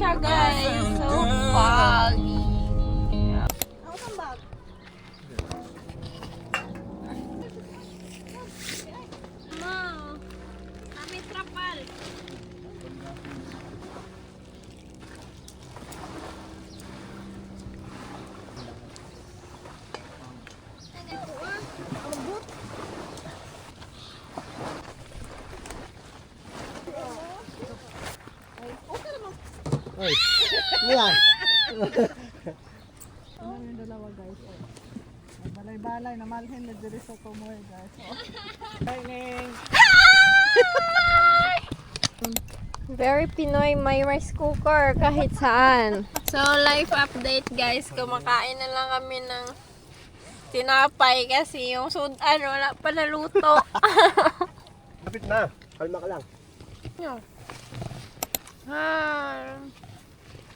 siya guys. So foggy. Ma, kami trapal. Ay, yan. Ano yung dalawa guys? Oh. Balay-balay na malhin na diri sa tumoy guys. Very Pinoy may rice cooker kahit saan. So life update guys, kumakain na lang kami ng tinapay kasi yung sudan wala pa naluto. Kapit na. Kalma ka lang.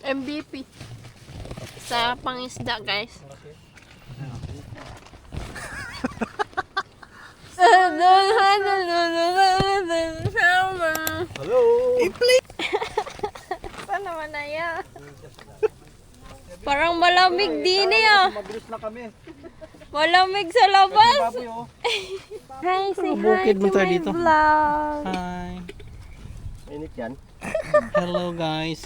MVP sa pangisda guys. Hello. Saan naman na yan? Parang malamig din eh. Mabilis na kami. Malamig sa labas. Baboy, oh. Hi, say hi Bukid to mo tayo my dito. vlog. Hi. Init yan. Hello guys.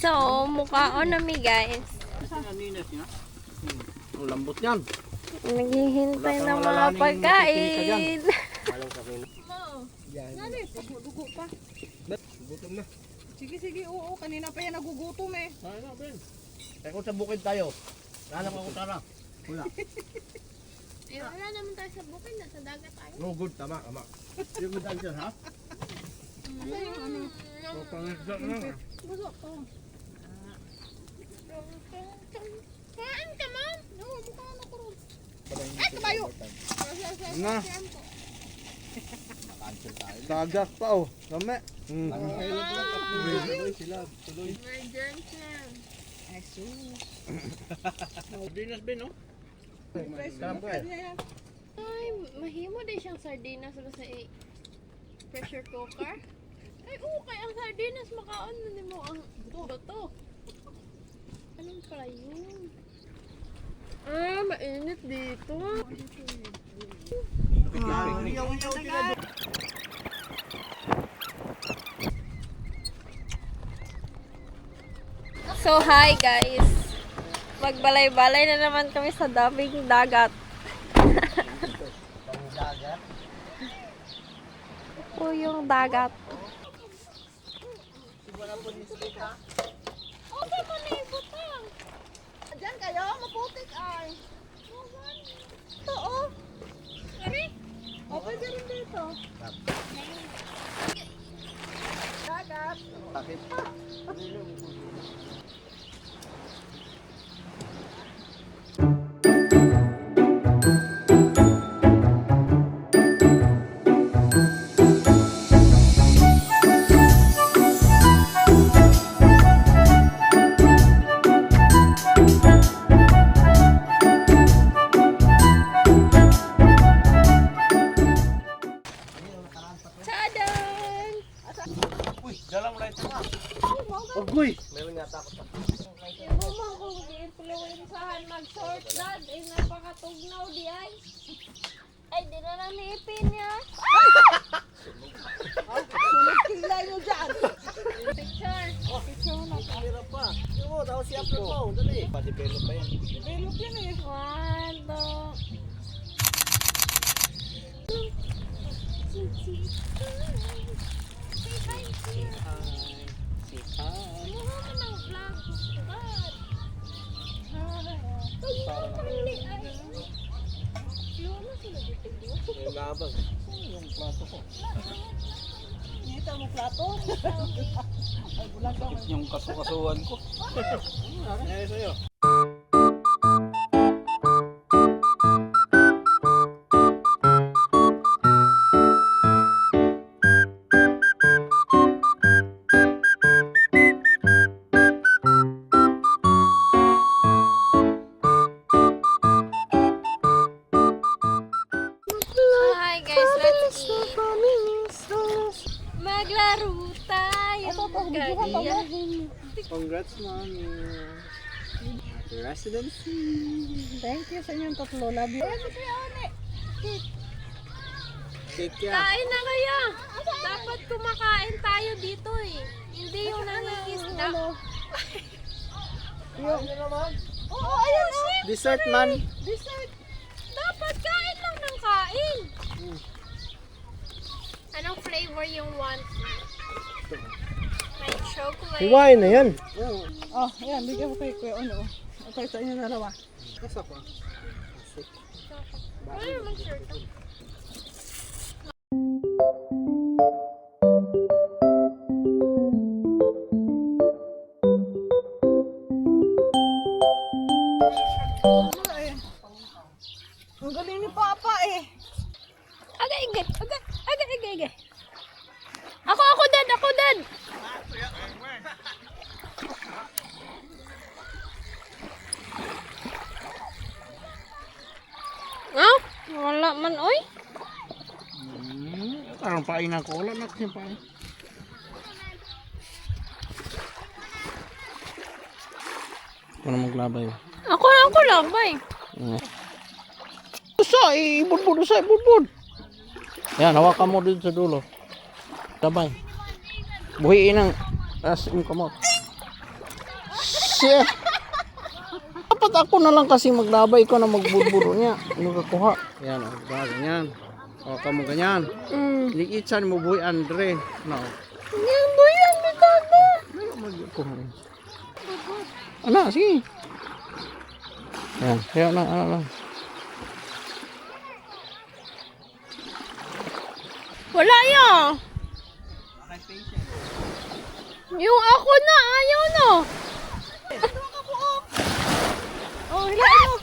So, mukhaon nami guys. Ang lambot yan. Naghihintay Wala ng pang mga lalaning pagkain. Walang kami. Yan. Dugo pa. Gutom na. Sige, oo. Kanina pa yan nagugutom eh. Ay na, Ben. Kaya kung sa bukid tayo. Lalak ako tara. Wala. Wala naman tayo sa bukid, nasa dagat tayo. No good, tama. Yung good answer, ha? O, pangisda na. Busok to. Kain ka man. No, mukha na ko ron. Ay, kabayo! Na. Dagat pa, oh. Kami. Sila, tuloy. Emergence na. Ay, sus. Dinas Ben, no? Sarap ka eh. Ay, mahimo din siyang sardinas sa pressure cooker. Ay, okay. Ang sardinas, makaon na ni mo ang buto. Anong pala yun? Ah, mainit dito. So, hi guys. Magbalay-balay na naman kami sa daming dagat. Ito yung dagat. Okay mo na yung butang. Diyan kayo, maputik ay. Ito oh. Sorry? Okay din rin dito. Dagat. Bakit? Tadaan! Uy, dalang light mo. Uy! Meron nga takot pa. Yung mama ko gi-influensahan mag-short dad. Eh, napakatugnaw di ay. Ay, di na nanipin niya. Sunod kilay nyo dyan. Picture. Hirap pa. Yung mo, tapos i-upload mo. Dali. Pa-develop pa yan. Develop yan eh. 1, 2. Yung gabang. Yung plato ko. Dito mo plato. Ay, bulag ka. Yung kasukasuan ko. Nangyari sa'yo. Hi guys, let's eat. Maglaro tayo. Congrats, mommy. Happy residency. Thank you sa inyong tatlo. Love you. Cake yan. Kain na kaya. Dapat kumakain tayo dito eh. Hindi yung nangingisda. Oo, ayun oh. Dessert, man. Dessert. Dapat kain lang ng kain. Anong flavor yung want? May chocolate. Hiwain na yan. Oh, yan. Bigyan ko kay Kuya Uno. Okay, sa inyo dalawa. Asa pa? Wala naman shirt. Ang galing ni Papa eh. Agay. Ako, dad. Ah, wala man, oy. Parang painan ko. Wala na kasi pain. Ako na maglabay. Ako labay. Ibudbud. Yan, hawakan mo dito sa dulo. Labay. Buhiin ang asin ko mo. Shit! Dapat ako na lang kasi maglabay ko na magbudburo niya. Ano kakuha? Yan, ganyan. Hawakan mo ganyan. Liitsan mo buhi Andre. No. Yan ba yan, Mikado? Ano, sige. Yan, kaya na, ano. Wala yan. Yung ako na, ayaw na. Oh, hilain mo.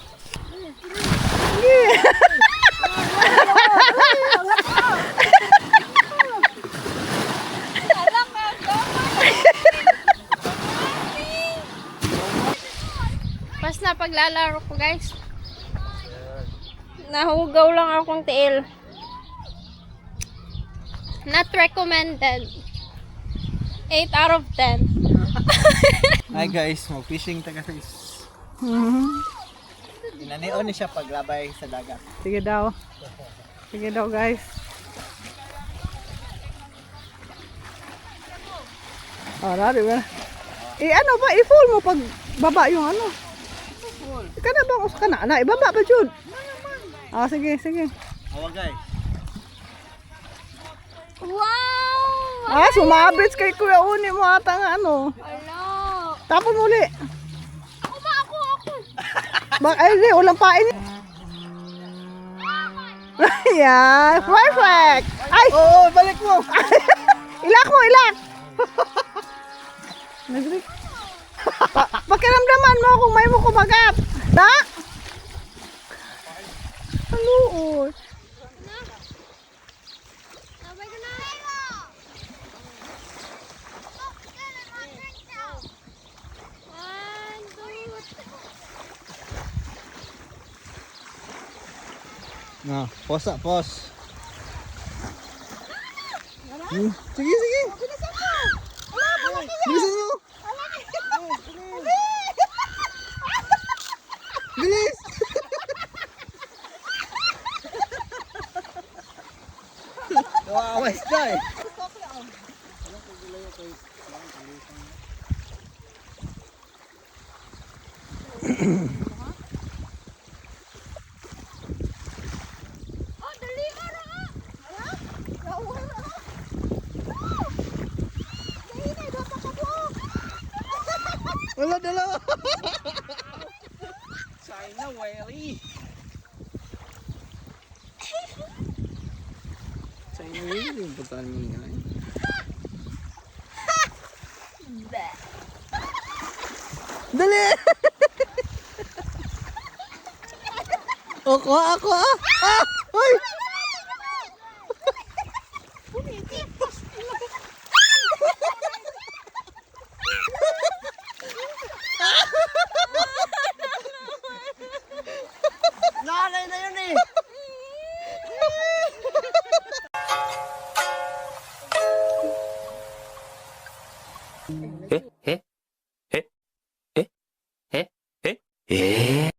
Pas na paglalaro ko, guys. Nahugaw lang akong tiil. Not recommended. 8 out of 10. Hi guys, mag-fishing taga-fish. Inanion ni siya paglabay sa dagat. Sige daw. Sige daw, guys. Di ba? Ano ba? I-full mo pag baba yung ano. Ika na ba? Usa ka na. Ibaba ba, Jude? Sige. Awa guys. Wow! Sumabits kay Kuya Uni mo ata nga ano. Hello! Tapon muli. Ako! Ay, hindi. Ulang pain. Yan. Perfect. Ay! Oo, balik mo. Ilak mo. Nagrik. Pakiramdaman mo kung may mo kumagat. Da? Haluot. Sabay ka na! One, two, Pos. Sige. Bilisan mo. Bilis. Kawawa isda eh. oh, dali ka na! Wala dalawa. China whale. China whale yung putaan mo nga eh. Dali! Ako. Hoy! Nanay na yun eh! え